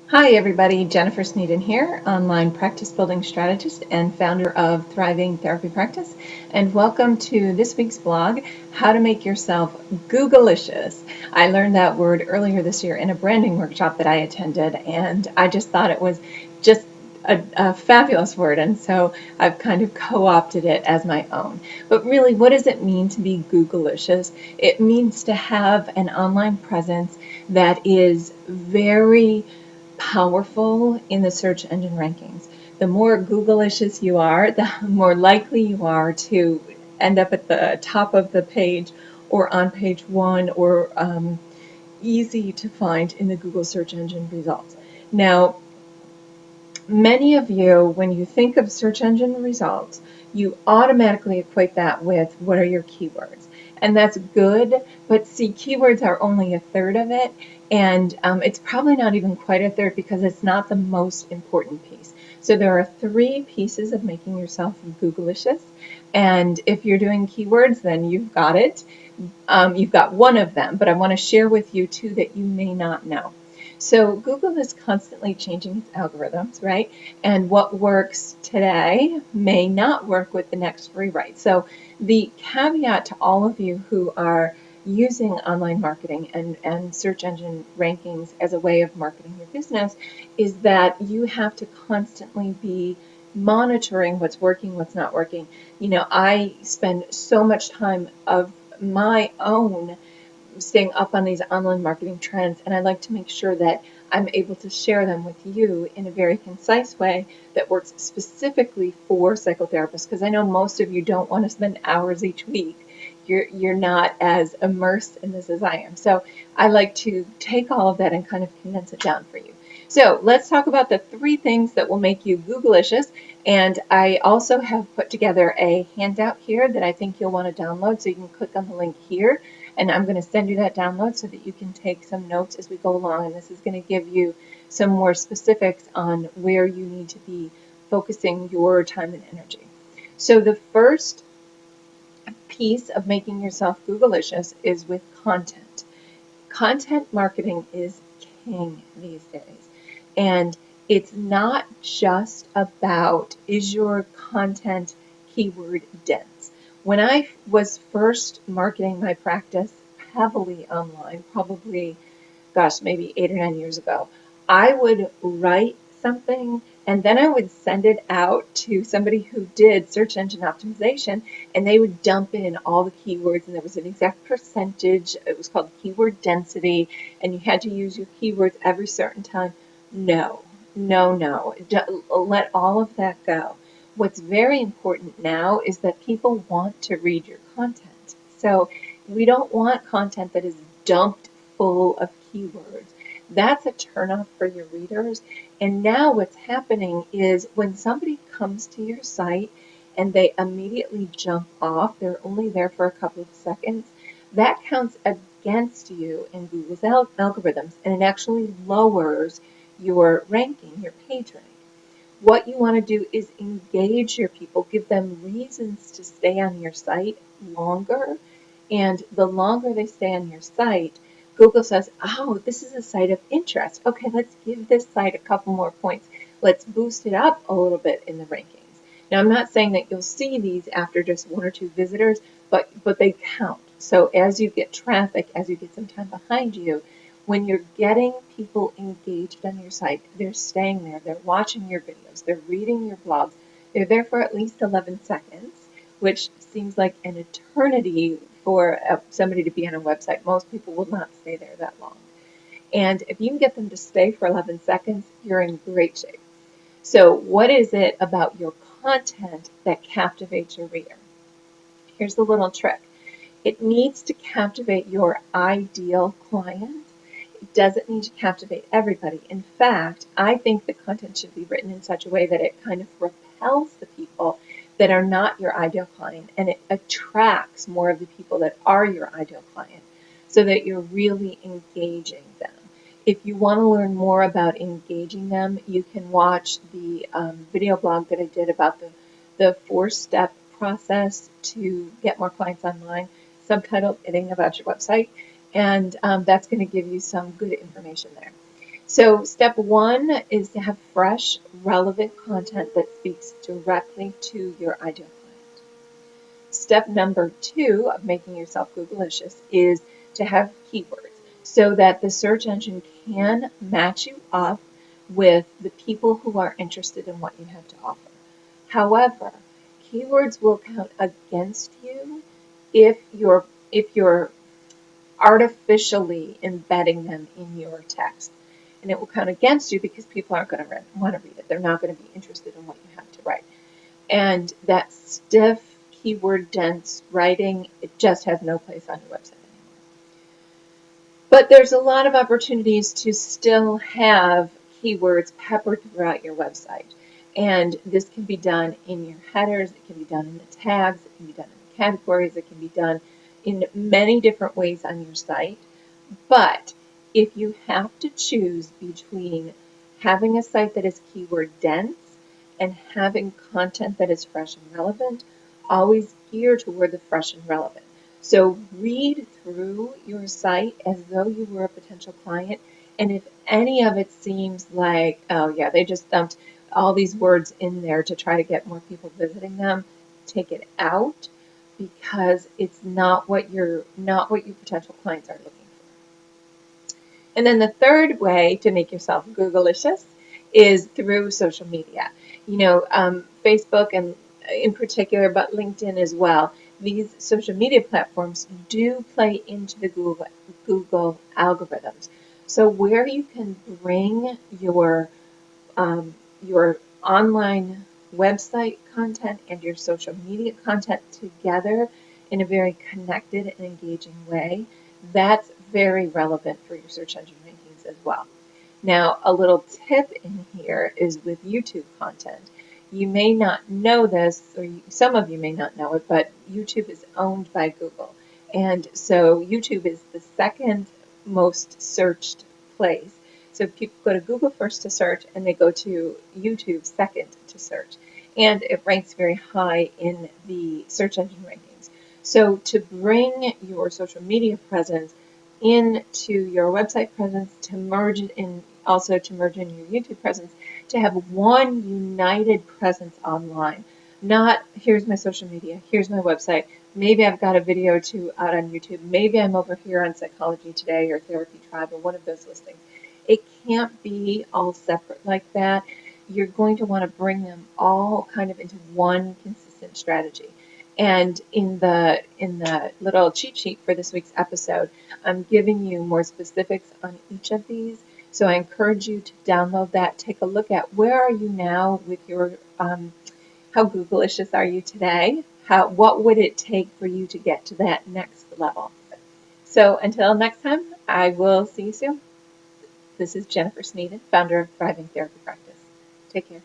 Hi everybody, Jennifer Sneeden here, online practice building strategist and founder of Thriving Therapy Practice. And welcome to this week's blog, How to Make Yourself Google-icious. I learned that word earlier this year in a branding workshop that I attended, and I just thought it was just a fabulous word, and so I've kind of co-opted it as my own. But really, what does it mean to be Google-icious? It means to have an online presence that is very powerful in the search engine rankings. The more Google-icious you are, the more likely you are to end up at the top of the page or on page one or easy to find in the Google search engine results. Now, many of you, when you think of search engine results, you automatically equate that with what are your keywords. And that's good, but see, keywords are only a third of it, and it's probably not even quite a third because it's not the most important piece. So there are three pieces of making yourself Google-icious, and if you're doing keywords, then you've got it. You've got one of them, but I want to share with you two that you may not know. So Google is constantly changing its algorithms, right? And what works today may not work with the next rewrite. So the caveat to all of you who are using online marketing and search engine rankings as a way of marketing your business is that you have to constantly be monitoring what's working, what's not working. You know, I spend so much time of my own staying up on these online marketing trends, and I like to make sure that I'm able to share them with you in a very concise way that works specifically for psychotherapists, because I know most of you don't want to spend hours each week. You're not as immersed in this as I am. So I like to take all of that and kind of condense it down for you. So let's talk about the three things that will make you Google-icious. And I also have put together a handout here that I think you'll want to download. So you can click on the link here, and I'm going to send you that download so that you can take some notes as we go along. And this is going to give you some more specifics on where you need to be focusing your time and energy. So the first piece of making yourself Google-icious is with content. Content marketing is king these days. And it's not just about, is your content keyword dense? When I was first marketing my practice heavily online, probably, gosh, maybe 8 or 9 years ago, I would write something and then I would send it out to somebody who did search engine optimization, and they would dump in all the keywords, and there was an exact percentage. It was called keyword density, and you had to use your keywords every certain time. No, no, no. Let all of that go. What's very important now is that people want to read your content. So we don't want content that is dumped full of keywords. That's a turnoff for your readers. And now what's happening is when somebody comes to your site and they immediately jump off, they're only there for a couple of seconds, that counts against you in Google's algorithms, and it actually lowers your ranking, your page rank. What you want to do is engage your people, give them reasons to stay on your site longer, and the longer they stay on your site, Google says, oh, this is a site of interest. Okay, let's give this site a couple more points. Let's boost it up a little bit in the rankings. Now, I'm not saying that you'll see these after just one or two visitors, but they count. So as you get traffic, as you get some time behind you, when you're getting people engaged on your site, they're staying there, they're watching your videos, they're reading your blogs, they're there for at least 11 seconds, which seems like an eternity for somebody to be on a website. Most people will not stay there that long. And if you can get them to stay for 11 seconds, you're in great shape. So what is it about your content that captivates your reader? Here's the little trick. It needs to captivate your ideal client. It doesn't need to captivate everybody. In fact, I think the content should be written in such a way that it kind of repels the people that are not your ideal client, and it attracts more of the people that are your ideal client so that you're really engaging them. If you want to learn more about engaging them, you can watch the video blog that I did about the four-step process to get more clients online, subtitled Getting About Your Website, and that's going to give you some good information there. So step one is to have fresh, relevant content that speaks directly to your ideal client. Step number two of making yourself Google-icious is to have keywords so that the search engine can match you up with the people who are interested in what you have to offer. However, keywords will count against you if you're artificially embedding them in your text. And it will count against you because people aren't going to want to read it. They're not going to be interested in what you have to write. And that stiff, keyword dense writing, it just has no place on your website anymore. But there's a lot of opportunities to still have keywords peppered throughout your website. And this can be done in your headers, it can be done in the tags, it can be done in the categories, it can be done in many different ways on your site. But if you have to choose between having a site that is keyword dense and having content that is fresh and relevant, always gear toward the fresh and relevant. So read through your site as though you were a potential client, and if any of it seems like, oh yeah, they just dumped all these words in there to try to get more people visiting them, take it out, because it's not what your potential clients are looking for. And then the third way to make yourself Google-icious is through social media. Facebook and in particular, but LinkedIn as well. These social media platforms do play into the Google algorithms. So where you can bring your online website content and your social media content together in a very connected and engaging way, that's very relevant for your search engine rankings as well. Now, a little tip in here is with YouTube content. You may not know this, or some of you may not know it, but YouTube is owned by Google. And so YouTube is the second most searched place. So people go to Google first to search, and they go to YouTube second to search. And it ranks very high in the search engine rankings. So to bring your social media presence into your website presence, to merge it in, also to merge in your YouTube presence, to have one united presence online. Not, here's my social media, here's my website, maybe I've got a video or two out on YouTube, maybe I'm over here on Psychology Today or Therapy Tribe or one of those listings. It can't be all separate like that. You're going to want to bring them all kind of into one consistent strategy. And in the little cheat sheet for this week's episode, I'm giving you more specifics on each of these. So I encourage you to download that, take a look at where are you now with your, how Google-icious are you today? What would it take for you to get to that next level? So until next time, I will see you soon. This is Jennifer Sneeden, founder of Thriving Therapy Practice. Take care.